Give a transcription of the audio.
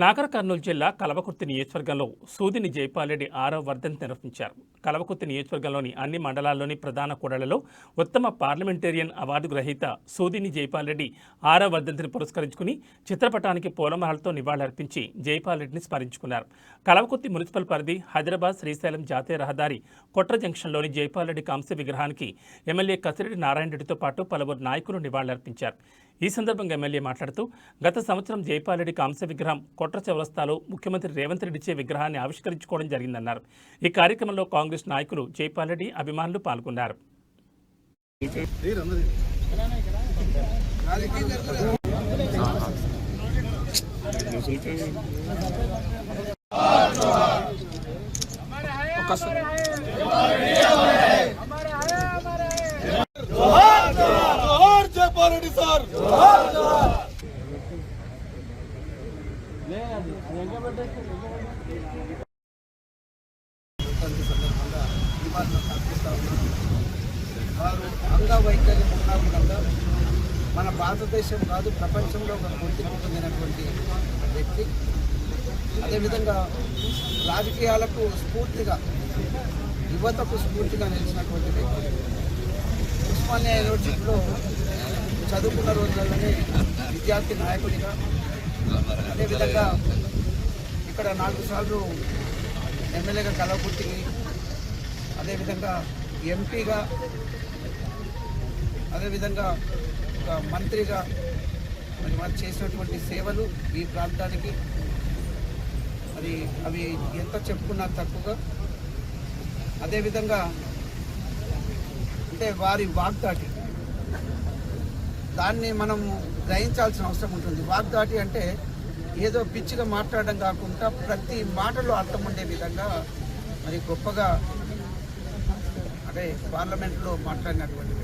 నాగర్ కర్నూలు జిల్లా కల్వకుర్తి నియోజకవర్గంలో సూదిని జైపాల్రెడ్డి 6వ వర్ధంతి నిర్వహించారు. కల్వకుర్తి నియోజకవర్గంలోని అన్ని మండలాల్లోని ప్రధాన కూడళ్లలో ఉత్తమ పార్లమెంటేరియన్ అవార్డు గ్రహీత సూదిని జైపాల్రెడ్డి 6వ వర్ధంతిని పురస్కరించుకుని చిత్రపటానికి పూలమాలతో నివాళులర్పించి జైపాల్రెడ్డిని స్మరించుకున్నారు. కల్వకుర్తి మున్సిపల్ పరిధి హైదరాబాద్ శ్రీశైలం జాతీయ రహదారి కొట్ర జంక్షన్లోని జైపాల్రెడ్డి కాంస్య విగ్రహానికి ఎమ్మెల్యే కసిరెడ్డి నారాయణరెడ్డితో పాటు పలువురు నాయకులు నివాళులర్పించారు. ఈ సందర్భంగా ఎమ్మెల్యే మాట్లాడుతూ గత సంవత్సరం జైపాల్రెడ్డి కాంస్య విగ్రహం కొట్ర చౌరస్తాలో ముఖ్యమంత్రి రేవంత్ రెడ్డిచే విగ్రహాన్ని ఆవిష్కరించుకోవడం జరిగిందన్నారు. ఈ కార్యక్రమంలో కాంగ్రెస్ నాయకులు జైపాల్రెడ్డి అభిమానులు పాల్గొన్నారు. వారు అంగవైకల్యం ఉన్నా కూడా మన భారతదేశం కాదు ప్రపంచంలో ఒక గుర్తింపు పొందినటువంటి వ్యక్తి. అదేవిధంగా రాజకీయాలకు స్ఫూర్తిగా, యువతకు స్ఫూర్తిగా నిలిచినటువంటి వ్యక్తి. ఉస్మానియా యూనివర్సిటీలో చదువుకున్న రోజుల్లోనే విద్యార్థి నాయకుడిగా, అదేవిధంగా ఇక్కడ 4 సార్లు ఎమ్మెల్యేగా కల్వకుర్తికి, అదేవిధంగా ఎంపీగా, అదేవిధంగా ఒక మంత్రిగా మరి వారు చేసినటువంటి సేవలు ఈ ప్రాంతానికి మరి అవి ఎంత చెప్పుకున్నా తక్కువగా. అదేవిధంగా అంటే వారి వాగ్దాటి, దాన్ని మనం గ్రహించాల్సిన అవసరం ఉంటుంది. వాగ్దాటి అంటే ఏదో పిచ్చిగా మాట్లాడడం కాకుండా ప్రతి మాటలో అర్థం ఉండే విధంగా మరి గొప్పగా అంటే పార్లమెంట్లో మాట్లాడినటువంటి